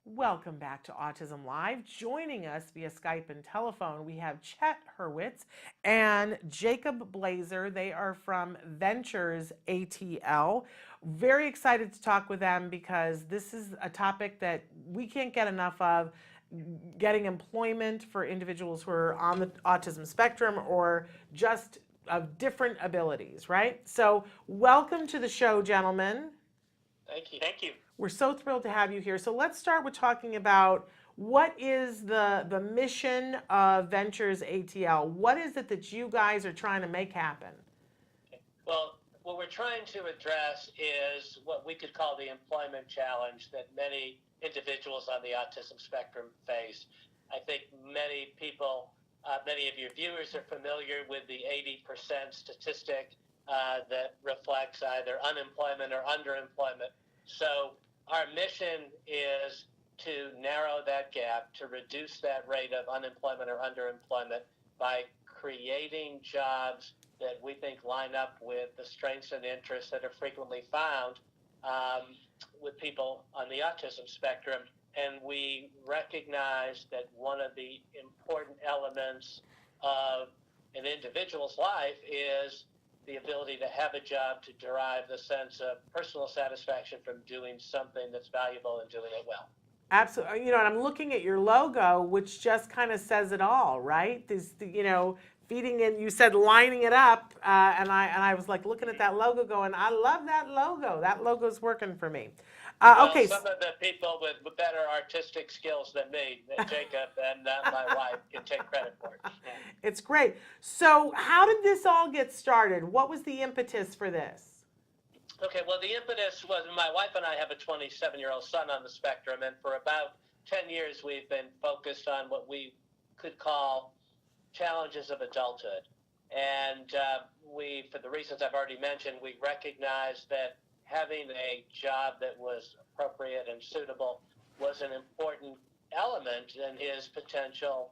Welcome back to Autism Live. Joining us via Skype and telephone, we have Chet Hurwitz and Jacob Blaeser. They are from Ventures ATL. Very excited to talk with them because this is a topic that we can't get enough of, getting employment for individuals who are on the autism spectrum or just of different abilities, right? So, welcome to the show, gentlemen. Thank you. Thank you. We're so thrilled to have you here. So let's start with talking about what is the mission of Ventures ATL? What is it that you guys are trying to make happen? Well, what we're trying to address is what we could call the employment challenge that many individuals on the autism spectrum face. I think many people, many of your viewers are familiar with the 80% statistic that reflects either unemployment or underemployment. So our mission is to narrow that gap, to reduce that rate of unemployment or underemployment by creating jobs that we think line up with the strengths and interests that are frequently found with people on the autism spectrum. And we recognize that one of the important elements of an individual's life is the ability to have a job, to derive the sense of personal satisfaction from doing something that's valuable and doing it well. Absolutely. And I'm looking at your logo, which just kind of says it all, right? This, feeding in, you said lining it up, and I was like looking at that logo going, I love that logo. That logo's working for me. Okay. Some of the people with better artistic skills than me, Jacob and my wife, can take credit for it. It's great. So how did this all get started? What was the impetus for this? Okay, well, the impetus was my wife and I have a 27-year-old son on the spectrum, and for about 10 years we've been focused on what we could call challenges of adulthood. And we, for the reasons I've already mentioned, we recognized that having a job that was appropriate and suitable was an important element in his potential,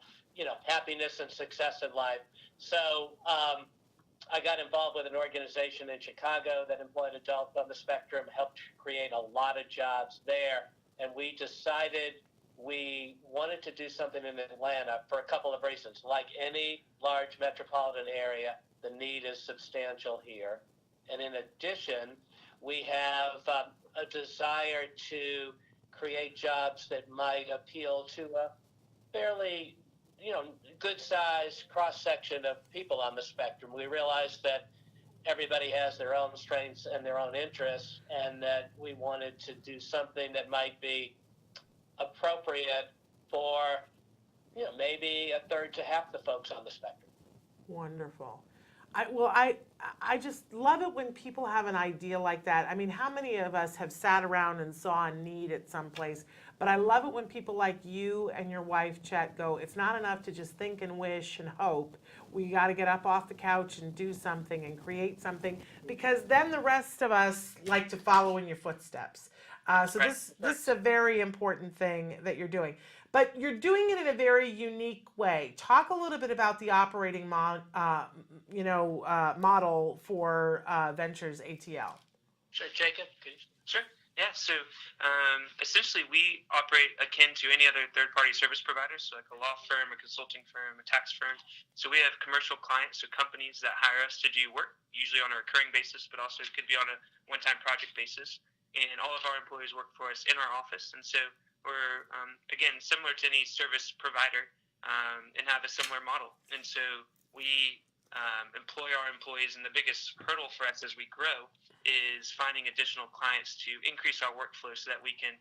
happiness and success in life. So I got involved with an organization in Chicago that employed adults on the spectrum, helped create a lot of jobs there, and we decided we wanted to do something in Atlanta for a couple of reasons. Like any large metropolitan area, the need is substantial here. And in addition, we have a desire to create jobs that might appeal to a fairly, good size cross section of people on the spectrum. We realize that everybody has their own strengths and their own interests, and that we wanted to do something that might be appropriate for, maybe a third to half the folks on the spectrum. Wonderful. I just love it when people have an idea like that. I mean, how many of us have sat around and saw a need at some place? But I love it when people like you and your wife, Chet, go, it's not enough to just think and wish and hope. We got to get up off the couch and do something and create something, because then the rest of us like to follow in your footsteps. This is a very important thing that you're doing. But you're doing it in a very unique way. Talk a little bit about the operating model for Ventures ATL. Sure, Jacob. Sure. Yeah. So essentially, we operate akin to any other third-party service providers, so like a law firm, a consulting firm, a tax firm. So we have commercial clients, so companies that hire us to do work, usually on a recurring basis, but also it could be on a one-time project basis. And all of our employees work for us in our office, and so we're, again, similar to any service provider, and have a similar model. And so we employ our employees, and the biggest hurdle for us as we grow is finding additional clients to increase our workflow so that we can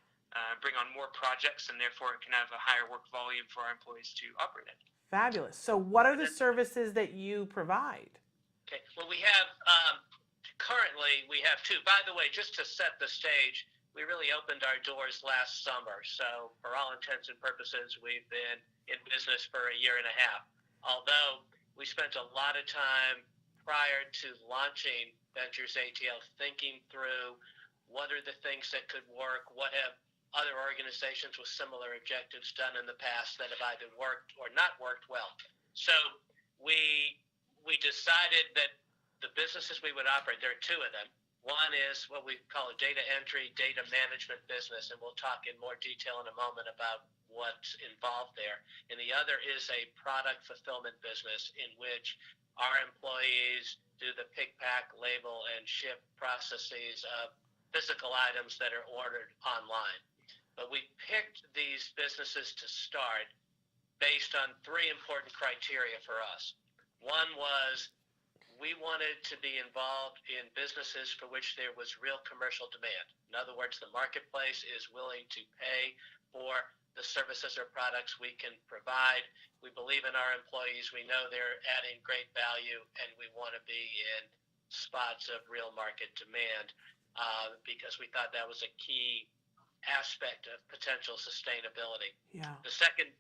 bring on more projects, and therefore it can have a higher work volume for our employees to operate at. Fabulous. So what are the services that you provide? Okay. Well, we have, currently, we have two. By the way, just to set the stage, we really opened our doors last summer. So for all intents and purposes, we've been in business for a year and a half. Although we spent a lot of time prior to launching Ventures ATL thinking through what are the things that could work, what have other organizations with similar objectives done in the past that have either worked or not worked well. So we decided that the businesses we would operate, there are two of them. One is what we call a data entry, data management business, and we'll talk in more detail in a moment about what's involved there. And the other is a product fulfillment business in which our employees do the pick, pack, label, and ship processes of physical items that are ordered online. But we picked these businesses to start based on three important criteria for us. One was we wanted to be involved in businesses for which there was real commercial demand. In other words, the marketplace is willing to pay for the services or products we can provide. We believe in our employees. We know they're adding great value, and we want to be in spots of real market demand because we thought that was a key aspect of potential sustainability. Yeah. The second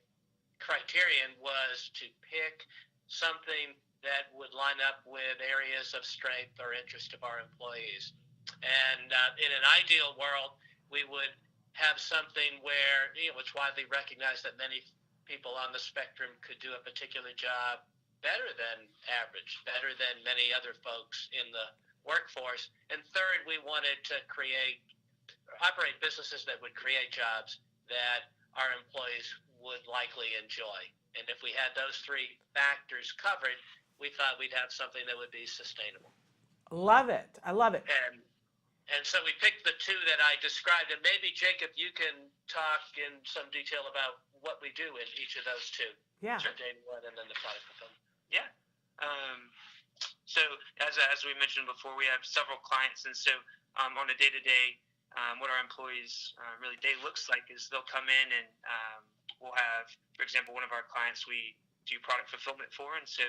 criterion was to pick something that would line up with areas of strength or interest of our employees. And in an ideal world, we would have something where it's widely recognized that many people on the spectrum could do a particular job better than average, better than many other folks in the workforce. And third, we wanted to operate businesses that would create jobs that our employees would likely enjoy. And if we had those three factors covered, we thought we'd have something that would be sustainable. Love it. I love it. And so we picked the two that I described. And maybe, Jacob, you can talk in some detail about what we do in each of those two. Yeah. So day one and then the product fulfillment. Yeah. So as we mentioned before, we have several clients. And so on a day-to-day, what our employees really day looks like is they'll come in and we'll have, for example, one of our clients we do product fulfillment for, and so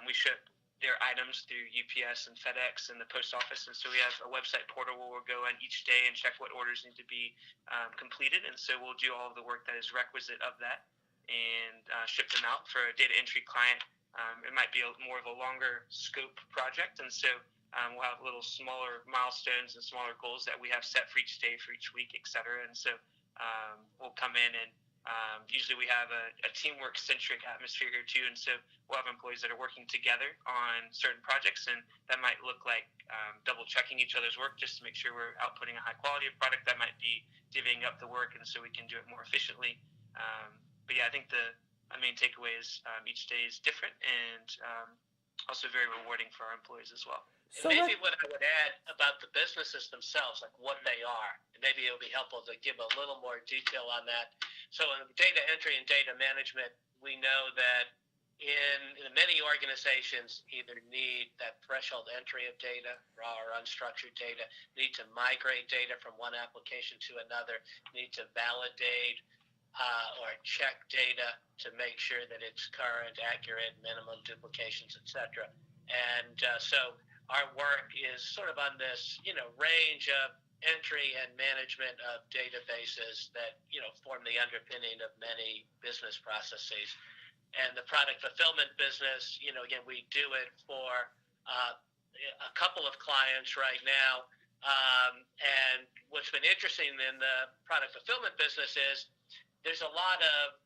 we ship their items through UPS and FedEx and the post office, and so we have a website portal where we'll go in each day and check what orders need to be completed, and so we'll do all of the work that is requisite of that and ship them out. For a data entry client, it might be more of a longer scope project, and so we'll have little smaller milestones and smaller goals that we have set for each day, for each week, etc. And so we'll come in and usually we have a teamwork-centric atmosphere here too, and so we'll have employees that are working together on certain projects, and that might look like double-checking each other's work just to make sure we're outputting a high quality of product. That might be divvying up the work, and so we can do it more efficiently. But yeah, I think the main takeaway is each day is different and also very rewarding for our employees as well. So maybe what I would add about the businesses themselves, like what they are, and maybe it would be helpful to give a little more detail on that. So in data entry and data management, we know that in many organizations either need that threshold entry of data, raw or unstructured data, need to migrate data from one application to another, need to validate or check data to make sure that it's current, accurate, minimum duplications, etc. And so our work is sort of on this, range of entry and management of databases that, form the underpinning of many business processes. And the product fulfillment business, again, we do it for a couple of clients right now. And what's been interesting in the product fulfillment business is there's a lot of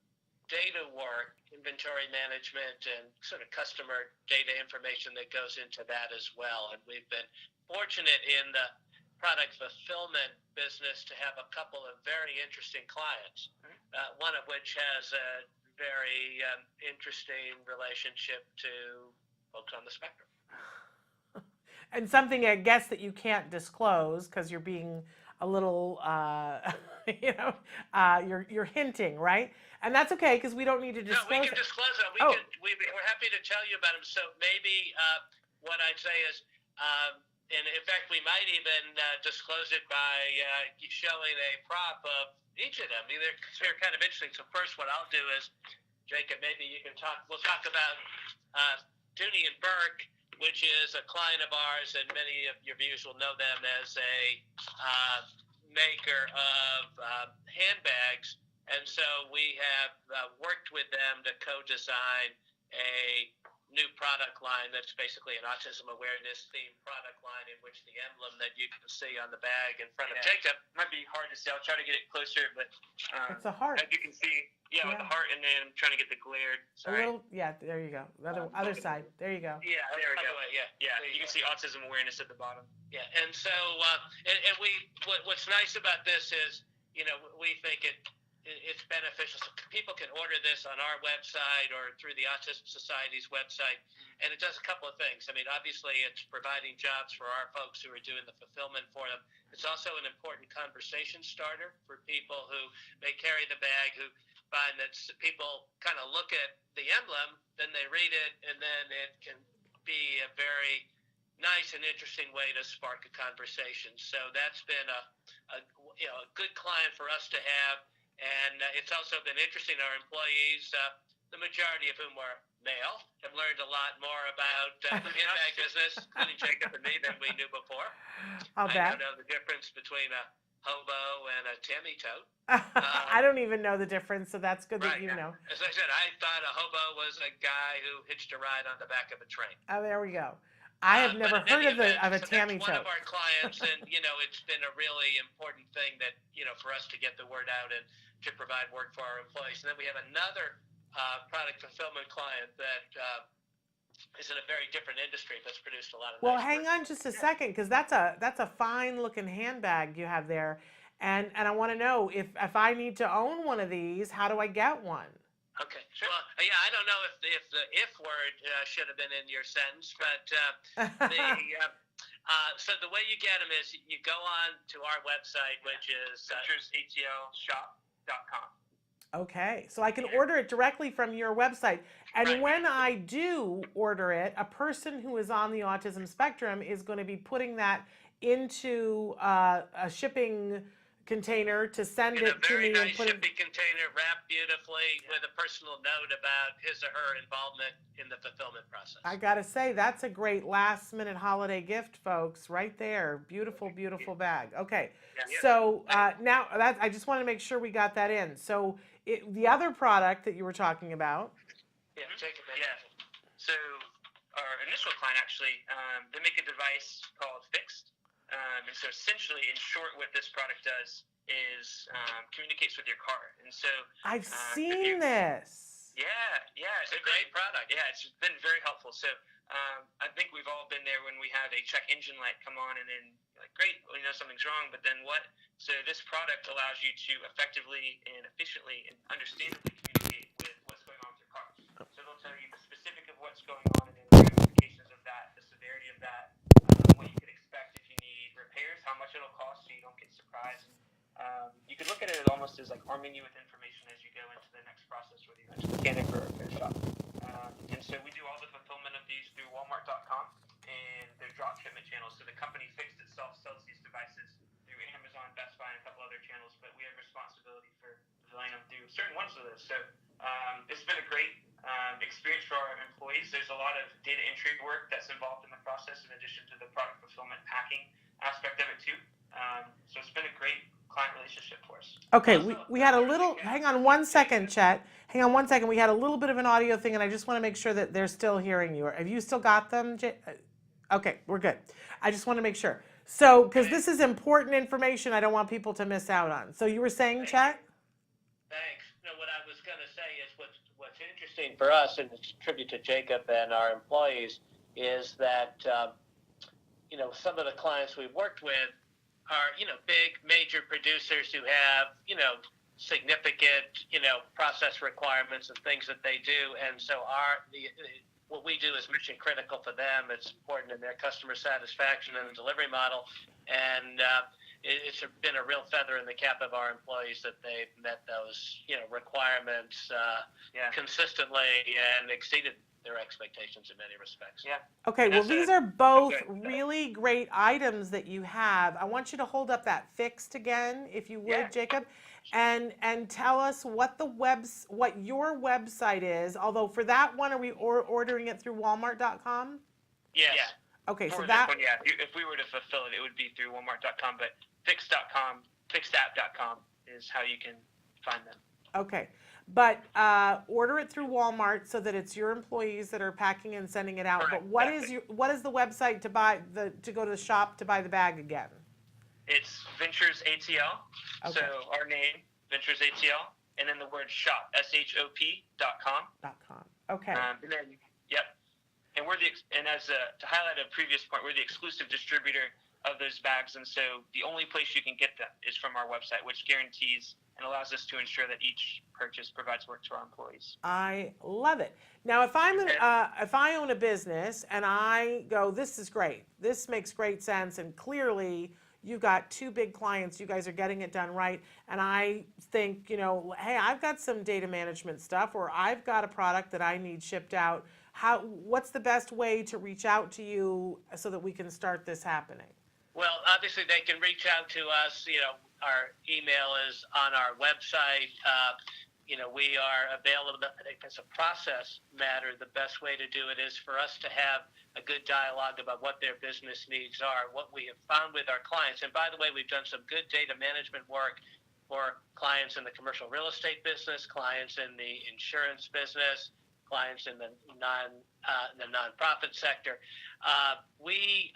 data work, inventory management, and sort of customer data information that goes into that as well. And we've been fortunate in the product fulfillment business to have a couple of very interesting clients, one of which has a very interesting relationship to folks on the spectrum. And something, I guess, that you can't disclose because you're being a little, you're hinting, right? And that's okay because we don't need to disclose. No, we can disclose it. We're happy to tell you about them. So maybe what I'd say is, and in fact, we might even disclose it by showing a prop of each of them. They're kind of interesting. So first, what I'll do is, Jacob, maybe you can talk. We'll talk about Dooney and Bourke, which is a client of ours, and many of your viewers will know them as a maker of handbags. And so we have worked with them to co-design a new product line that's basically an autism awareness themed product line, in which the emblem that you can see on the bag in front of Jacob might be hard to see. I'll try to get it closer, but It's a heart. as you can see, with the heart, and then I'm trying to get the glare. A little, there you go. Other side. There you go. Yeah, there we go. Yeah, you can see autism awareness at the bottom. Yeah, and so and what's nice about this is, we think it's beneficial. So people can order this on our website or through the Autism Society's website, and it does a couple of things. I mean, obviously, it's providing jobs for our folks who are doing the fulfillment for them. It's also an important conversation starter for people who may carry the bag, who find that people kind of look at the emblem, then they read it, and then it can be a very nice and interesting way to spark a conversation. So that's been a good client for us to have. And it's also been interesting. Our employees, the majority of whom are male, have learned a lot more about the handbag business, including Jacob and me, than we knew before. I'll I bet. don't know the difference between a hobo and a Tammy tote. I don't even know the difference, so that's good that you know. As I said, I thought a hobo was a guy who hitched a ride on the back of a train. Oh, there we go. I have never heard of a Tammy tote. One tote. of our clients, and it's been a really important thing that for us to get the word out and to provide work for our employees. And then we have another product fulfillment client that is in a very different industry, that's produced a lot of. Well, nice hang work. on just a second, because that's a fine looking handbag you have there, and I want to know if I need to own one of these, how do I get one? Okay. Sure. Well, I don't know if the "if" word should have been in your sentence, but so the way you get them is you go on to our website, which is ATLshop.com. Okay, so I can order it directly from your website. And when I do order it, a person who is on the autism spectrum is going to be putting that into a shipping container to send it to me. In a very nice shipping container, wrapped beautifully, with a personal note about his or her involvement in the fulfillment process. I gotta say, that's a great last-minute holiday gift, folks. Right there, beautiful, beautiful bag. Okay, so now I just want to make sure we got that in. So the other product that you were talking about. Yeah, Jacob. Yeah. So our initial client actually, they make a device called Fixed. And so essentially, in short, what this product does is communicates with your car. And so I've seen this. Yeah, it's a great product. Yeah, it's been very helpful. So I think we've all been there when we have a check engine light come on, and then you're like, great, well, something's wrong, but then what? So this product allows you to effectively and efficiently and understandably communicate with what's going on with your car. So they'll tell you the specific of what's going on and then the ramifications of that, the severity of that, what you could expect if you need repairs, how much it'll cost so you don't get surprised. You could look at it almost as like arming you with information as you go into the next process, whether you're a mechanic or a repair shop. And so we do all the fulfillment of these through Walmart.com and their drop shipment channels. So the company Fixed itself sells these devices through Amazon, Best Buy, and a couple other channels, but we have responsibility for fulfilling them through certain ones of those. So it's been a great experience for our employees. There's a lot of data entry work that's involved in the process, in addition to the product fulfillment packing aspect of it too. So it's been a great client relationship for us. Okay, we had a little, hang on one second, Chet. Hang on one second. We had a little bit of an audio thing, and I just want to make sure that they're still hearing you. Have you still got them? Okay, we're good. I just want to make sure. So, because this is important information I don't want people to miss out on. So you were saying, Chet? Thanks. No, what I was going to say is what's interesting for us, and it's a tribute to Jacob and our employees, is that, some of the clients we've worked with are, big major producers who have, significant, process requirements and things that they do. And so what we do is mission critical for them. It's important in their customer satisfaction and the delivery model. And it's been a real feather in the cap of our employees that they've met those, requirements consistently and exceeded their expectations in many respects. Yeah. Okay, well, these are both really great items that you have. I want you to hold up that Fixed again, if you would, Jacob, and tell us what your website is. Although for that one, are we ordering it through Walmart.com? Yes. Yeah. Okay, so that one, if we were to fulfill it, it would be through Walmart.com, but Fixed.com, Fixedapp.com is how you can find them. Okay. But order it through Walmart so that it's your employees that are packing and sending it out. Correct, But what is the website to go to the shop to buy the bag again? It's Ventures ATL. Okay. So our name, Ventures ATL, and then the word shop, shop.com. .com. Okay. And then, yep. And we're to highlight a previous point, we're the exclusive distributor of those bags, and so the only place you can get them is from our website, which guarantees and allows us to ensure that each purchase provides work to our employees. I love it. Now, if I own a business and I go, this is great, this makes great sense, and clearly you've got two big clients, you guys are getting it done right, and I think, hey, I've got some data management stuff, or I've got a product that I need shipped out. What's the best way to reach out to you so that we can start this happening? Well, obviously they can reach out to us. Our email is on our website. We are available. I think as a process matter, the best way to do it is for us to have a good dialogue about what their business needs are, what we have found with our clients. And by the way, we've done some good data management work for clients in the commercial real estate business, clients in the insurance business, clients in the nonprofit sector. We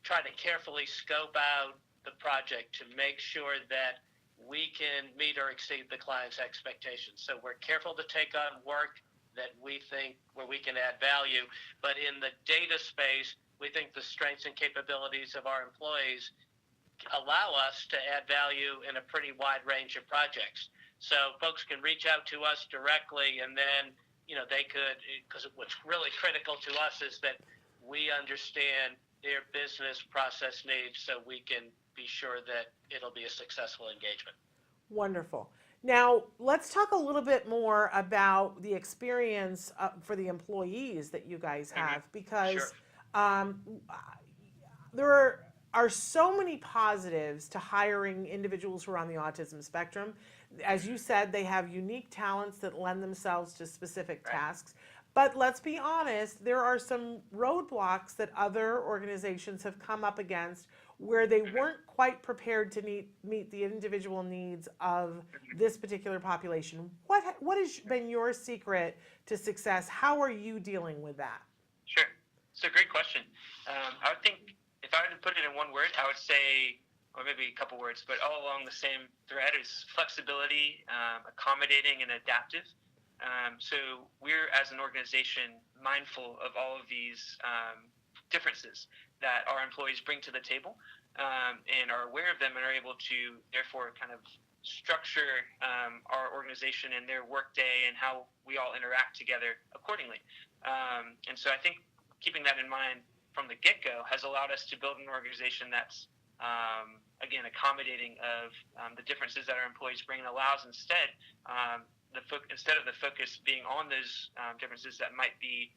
try to carefully scope out the project to make sure that we can meet or exceed the client's expectations. So we're careful to take on work that we think where we can add value. But in the data space, we think the strengths and capabilities of our employees allow us to add value in a pretty wide range of projects. So folks can reach out to us directly, and then they could, because what's really critical to us is that we understand their business process needs so we can be sure that it'll be a successful engagement. Wonderful. Now, let's talk a little bit more about the experience for the employees that you guys have, because there are so many positives to hiring individuals who are on the autism spectrum. As you said, they have unique talents that lend themselves to specific tasks. But let's be honest, there are some roadblocks that other organizations have come up against where they weren't quite prepared to meet the individual needs of this particular population. What has been your secret to success? How are you dealing with that? Sure. It's a great question. I would think if I were to put it in one word, I would say, or maybe a couple words, but all along the same thread is flexibility, accommodating, and adaptive. So we're, as an organization, mindful of all of these differences that our employees bring to the table, and are aware of them and are able to, therefore, kind of structure our organization and their workday and how we all interact together accordingly. And so I think keeping that in mind from the get-go has allowed us to build an organization that's, again, accommodating of the differences that our employees bring, and allows instead of the focus being on those differences that might be,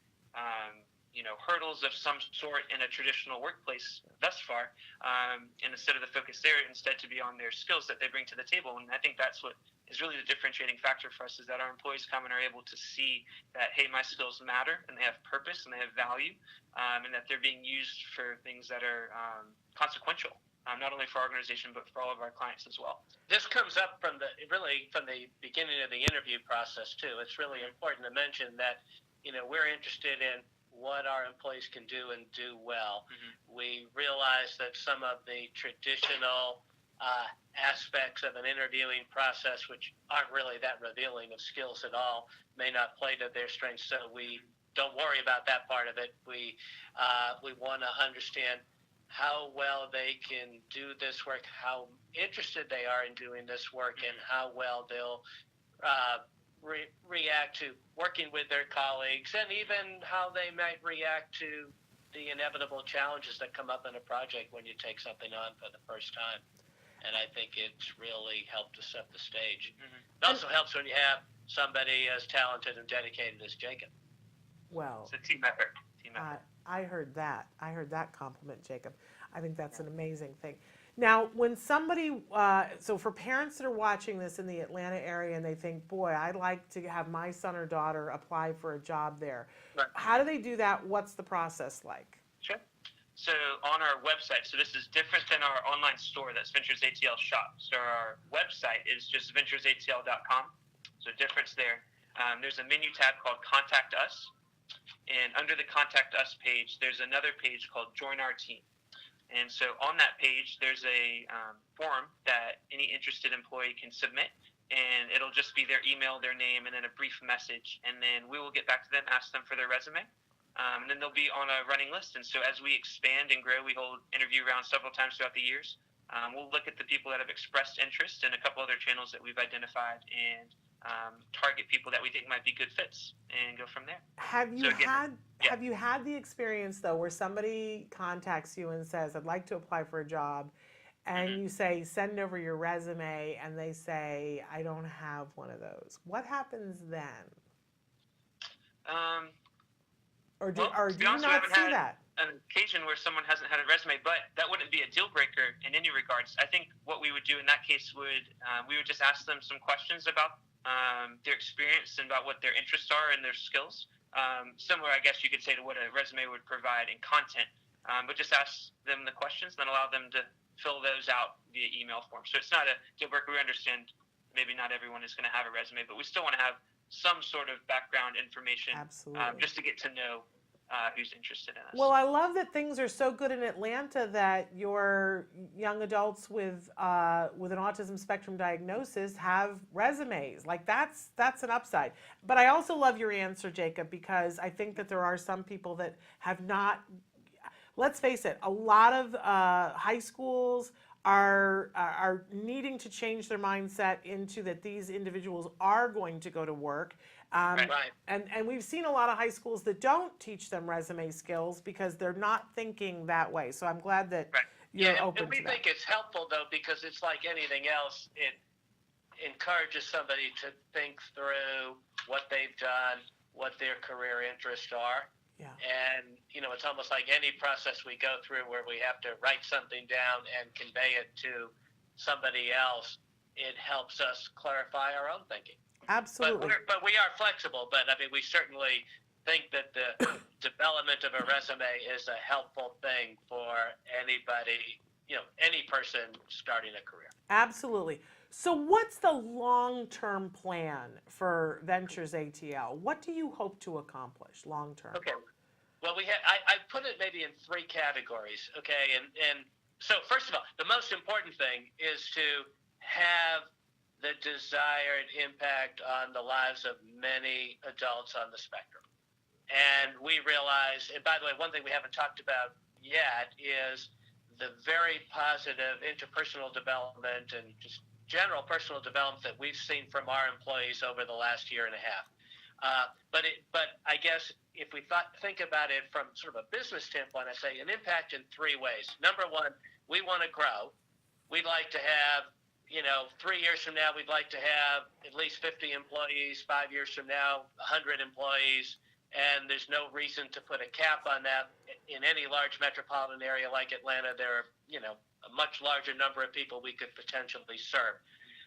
hurdles of some sort in a traditional workplace thus far, and instead of the focus there, instead to be on their skills that they bring to the table. And I think that's what is really the differentiating factor for us, is that our employees come and are able to see that, hey, my skills matter, and they have purpose, and they have value, and that they're being used for things that are consequential. Not only for our organization, but for all of our clients as well. This comes up from the beginning of the interview process too. It's really important to mention that, we're interested in what our employees can do and do well. Mm-hmm. We realize that some of the traditional aspects of an interviewing process, which aren't really that revealing of skills at all, may not play to their strengths. So we don't worry about that part of it. We want to understand how well they can do this work, how interested they are in doing this work, and how well they'll react to working with their colleagues, and even how they might react to the inevitable challenges that come up in a project when you take something on for the first time. And I think it's really helped to set the stage. Mm-hmm. It also helps when you have somebody as talented and dedicated as Jacob. Well, it's a team effort. I heard that. I heard that compliment, Jacob. I think that's an amazing thing. Now, when somebody, so for parents that are watching this in the Atlanta area and they think, boy, I'd like to have my son or daughter apply for a job there. Right. How do they do that? What's the process like? Sure. So on our website, so this is different than our online store, that's Ventures ATL Shop. So our website is just venturesatl.com. So difference there. There's a menu tab called Contact Us, and under the Contact Us page, there's another page called Join Our Team. And so on that page, there's a form that any interested employee can submit, and it'll just be their email, their name, and then a brief message. And then we will get back to them, ask them for their resume, and then they'll be on a running list. And so as we expand and grow, we hold interview rounds several times throughout the years. We'll look at the people that have expressed interest in a couple other channels that we've identified and target people that we think might be good fits and go from there. Have you had the experience though where somebody contacts you and says, I'd like to apply for a job, and you say, send over your resume, and they say, I don't have one of those? What happens then? Or do you not see that? An occasion where someone hasn't had a resume, but that wouldn't be a deal breaker in any regards. I think what we would do in that case would we would just ask them some questions about their experience and about what their interests are and their skills. Similar, I guess you could say, to what a resume would provide in content, but just ask them the questions, then allow them to fill those out via email form. So it's not a deal breaker. We understand maybe not everyone is going to have a resume, but we still want to have some sort of background information, just to get to know who's interested in us. Well, I love that things are so good in Atlanta that your young adults with an autism spectrum diagnosis have resumes. Like that's an upside. But I also love your answer, Jacob, because I think that there are some people that have not. Let's face it, a lot of high schools are needing to change their mindset into that these individuals are going to go to work. Right. And we've seen a lot of high schools that don't teach them resume skills because they're not thinking that way. So I'm glad that you're open to that. And we think it's helpful, though, because it's like anything else. It encourages somebody to think through what they've done, what their career interests are. Yeah. And, it's almost like any process we go through where we have to write something down and convey it to somebody else. It helps us clarify our own thinking. Absolutely. But we are flexible. But I mean, we certainly think that the development of a resume is a helpful thing for anybody, any person starting a career. Absolutely. So what's the long-term plan for Ventures ATL? What do you hope to accomplish long-term? Okay. Well, I put it maybe in three categories. Okay. And so first of all, the most important thing is to have the desired impact on the lives of many adults on the spectrum. And we realize, and by the way, one thing we haven't talked about yet is the very positive interpersonal development and just general personal development that we've seen from our employees over the last year and a half. But I guess if we think about it from sort of a business standpoint, I say an impact in three ways. Number one, we want to grow. We'd like to have 3 years from now, we'd like to have at least 50 employees. 5 years from now, 100 employees. And there's no reason to put a cap on that. In any large metropolitan area like Atlanta, there are, a much larger number of people we could potentially serve.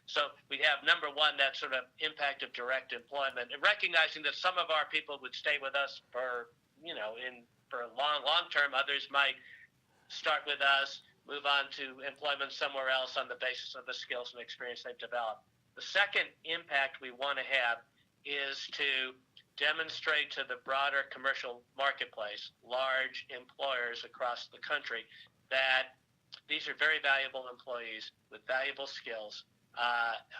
So we have, number one, that sort of impact of direct employment, and recognizing that some of our people would stay with us for, for a long term. Others might start with us, move on to employment somewhere else on the basis of the skills and experience they've developed. The second impact we want to have is to demonstrate to the broader commercial marketplace, large employers across the country, that these are very valuable employees with valuable skills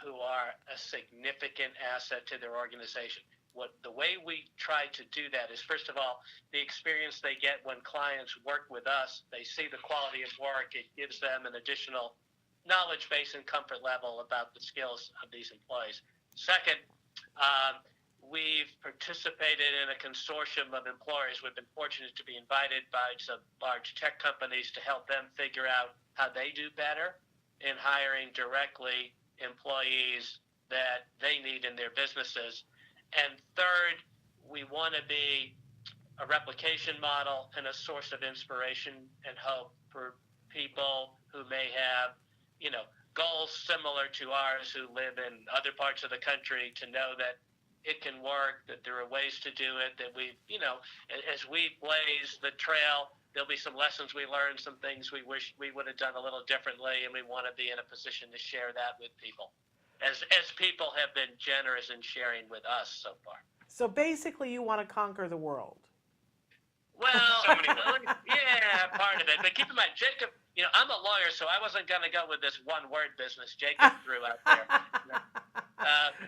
who are a significant asset to their organization. The way we try to do that is, first of all, the experience they get when clients work with us, they see the quality of work. It gives them an additional knowledge base and comfort level about the skills of these employees. Second, we've participated in a consortium of employers. We've been fortunate to be invited by some large tech companies to help them figure out how they do better in hiring directly employees that they need in their businesses. And third, we want to be a replication model and a source of inspiration and hope for people who may have, goals similar to ours, who live in other parts of the country, to know that it can work, that there are ways to do it, that we, as we blaze the trail, there'll be some lessons we learned, some things we wish we would have done a little differently, and we want to be in a position to share that with people. as people have been generous in sharing with us so far. So basically, you want to conquer the world. Well, So many ways. yeah, part of it. But keep in mind, Jacob, I'm a lawyer, so I wasn't going to go with this one-word business Jacob threw out there.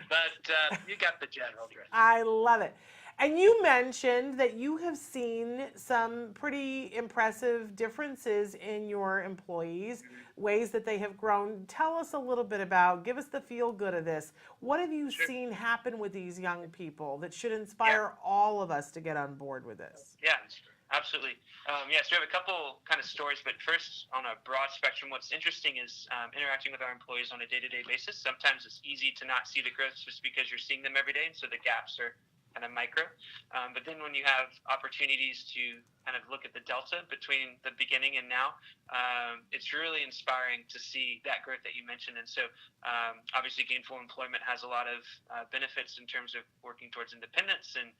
But you got the general drift. I love it. And you mentioned that you have seen some pretty impressive differences in your employees, ways that they have grown. Tell us a little bit about, give us the feel good of this. What have you seen happen with these young people that should inspire all of us to get on board with this? Yeah, absolutely. So we have a couple kind of stories, but first, on a broad spectrum, what's interesting is interacting with our employees on a day-to-day basis. Sometimes it's easy to not see the growth just because you're seeing them every day, and so the gaps are kind of micro. But then when you have opportunities to kind of look at the delta between the beginning and now, it's really inspiring to see that growth that you mentioned. And so obviously gainful employment has a lot of benefits in terms of working towards independence and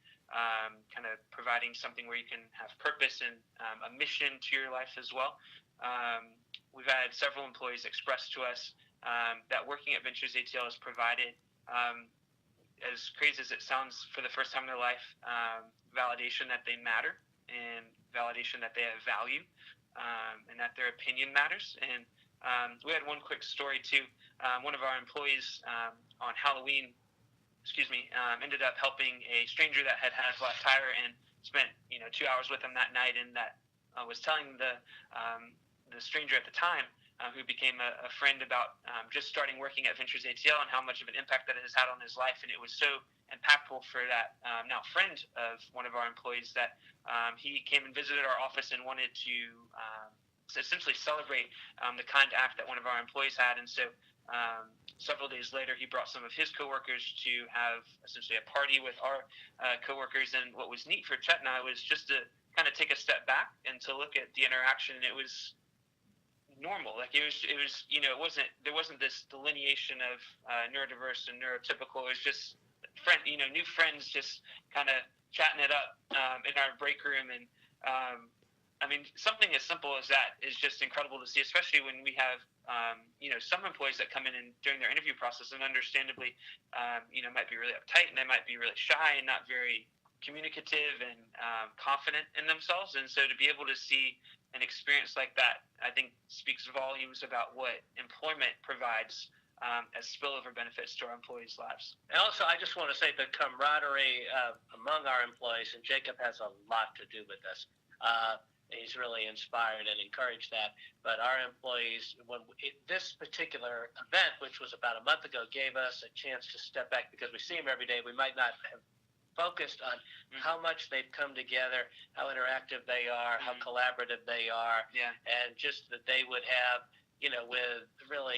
kind of providing something where you can have purpose and a mission to your life as well. We've had several employees express to us that working at Ventures ATL has provided, as crazy as it sounds, for the first time in their life, validation that they matter and validation that they have value, and that their opinion matters. And we had one quick story too. One of our employees on Halloween, ended up helping a stranger that had a flat tire and spent 2 hours with him that night, and that was telling the stranger at the time, who became a friend, about just starting working at Ventures ATL and how much of an impact that it has had on his life. And it was so impactful for that now friend of one of our employees that he came and visited our office and wanted to essentially celebrate the kind act that one of our employees had. And so several days later, he brought some of his coworkers to have essentially a party with our coworkers. And what was neat for Chet and I was just to kind of take a step back and to look at the interaction. And it was normal. Like it was there wasn't this delineation of neurodiverse and neurotypical. It was just new friends just kind of chatting it up in our break room. And something as simple as that is just incredible to see, especially when we have some employees that come in and during their interview process and understandably might be really uptight, and they might be really shy and not very communicative and confident in themselves. And so to be able to see an experience like that, I think speaks volumes about what employment provides as spillover benefits to our employees' lives. And also, I just want to say the camaraderie among our employees, and Jacob has a lot to do with this. He's really inspired and encouraged that. But our employees, this particular event, which was about a month ago, gave us a chance to step back because we see them every day. We might not have focused on how much they've come together, how interactive they are, how collaborative they are, and just that they would have, with really,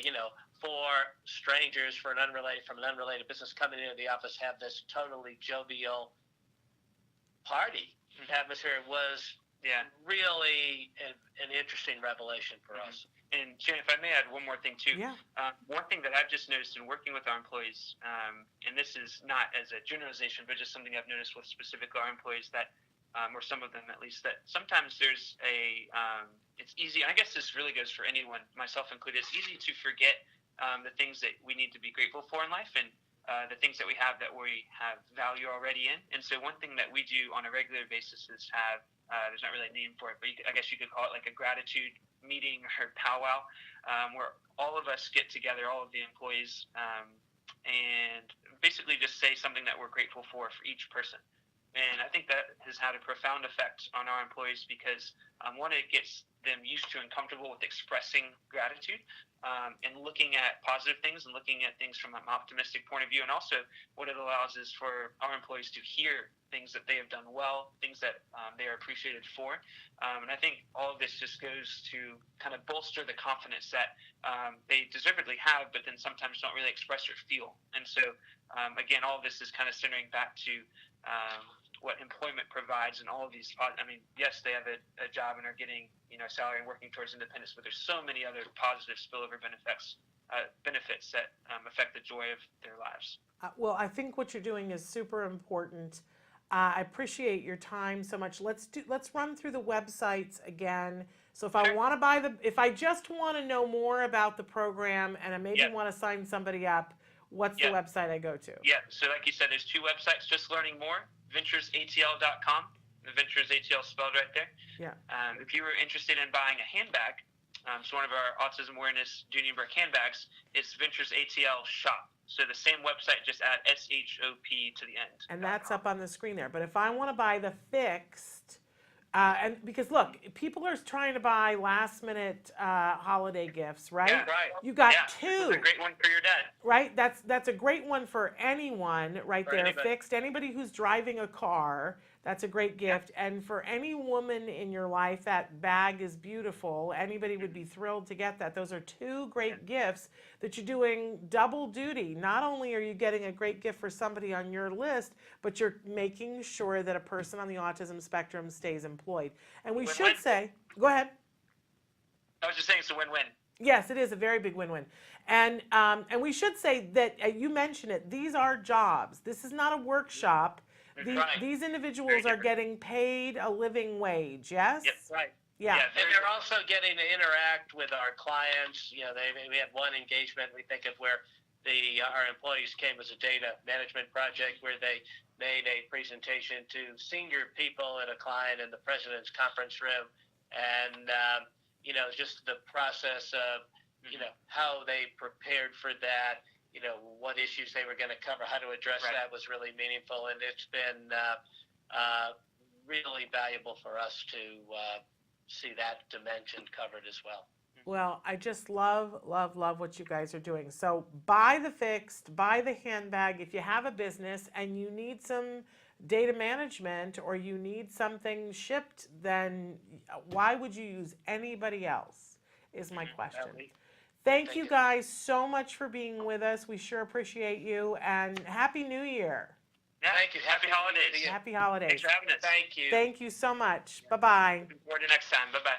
4 strangers from an unrelated business coming into the office, have this totally jovial party atmosphere. Was really an interesting revelation for us. And Sharon, if I may add one more thing too. One thing that I've just noticed in working with our employees, and this is not as a generalization, but just something I've noticed with specifically our employees, that, or some of them at least, that sometimes there's it's easy, and I guess this really goes for anyone, myself included, it's easy to forget the things that we need to be grateful for in life, and the things that we have have value already in. And so one thing that we do on a regular basis is have, there's not really a name for it, but I guess you could call it like a gratitude meeting or powwow, where all of us get together, all of the employees, and basically just say something that we're grateful for each person. And I think that has had a profound effect on our employees because, one, it gets them used to and comfortable with expressing gratitude, and looking at positive things and looking at things from an optimistic point of view. And also what it allows is for our employees to hear things that they have done well, things that they are appreciated for. And I think all of this just goes to kind of bolster the confidence that they deservedly have, but then sometimes don't really express or feel. And so, again, all of this is kind of centering back to what employment provides and all of these. Yes, they have a job and are getting salary and working towards independence, but there's so many other positive spillover benefits that affect the joy of their lives. Well, I think what you're doing is super important. I appreciate your time so much. Let's run through the websites again. So if I want to if I just want to know more about the program and I maybe want to sign somebody up, what's the website I go to? Yeah, so like you said, there's 2 websites. Just Learning More, venturesatl.com. The Ventures ATL spelled right there. Yeah. If you were interested in buying a handbag, so one of our autism awareness Dooney and Bourke handbags, it's Ventures ATL Shop. So the same website, just add SHOP to the end. And that's up on the screen there. But if I want to buy the fixed, and because look, people are trying to buy last minute holiday gifts, right? Yeah, right. You got This is 2. a great one for your dad. Right? That's a great one for anyone right For there. anybody. Fixed. Anybody who's driving a car, that's a great gift. And for any woman in your life, that bag is beautiful. Anybody would be thrilled to get that. Those are 2 great gifts that you're doing double duty. Not only are you getting a great gift for somebody on your list, but you're making sure that a person on the autism spectrum stays employed. And we should say, go ahead. I was just saying it's a win-win. Yes, it is a very big win-win. And we should say that, you mentioned it, these are jobs. This is not a workshop. These individuals are getting paid a living wage, yes? Yep, right. Yeah. And they're also getting to interact with our clients. You know, we had one engagement we think of where our employees came as a data management project where they made a presentation to senior people at a client in the president's conference room, and you know, just the process of, you know, how they prepared for that, you know, what issues they were going to cover, how to address that was really meaningful, and it's been really valuable for us to see that dimension covered as well. Well, I just love what you guys are doing. So buy the fixed, buy the handbag. If you have a business and you need some data management or you need something shipped, then why would you use anybody else is my question. Thank you guys so much for being with us. We sure appreciate you, and Happy New Year. Yeah, Thank you. Happy holidays. Happy holidays. Thanks for having us. Thank you. Thank you so much. Bye-bye. Looking forward to next time. Bye-bye.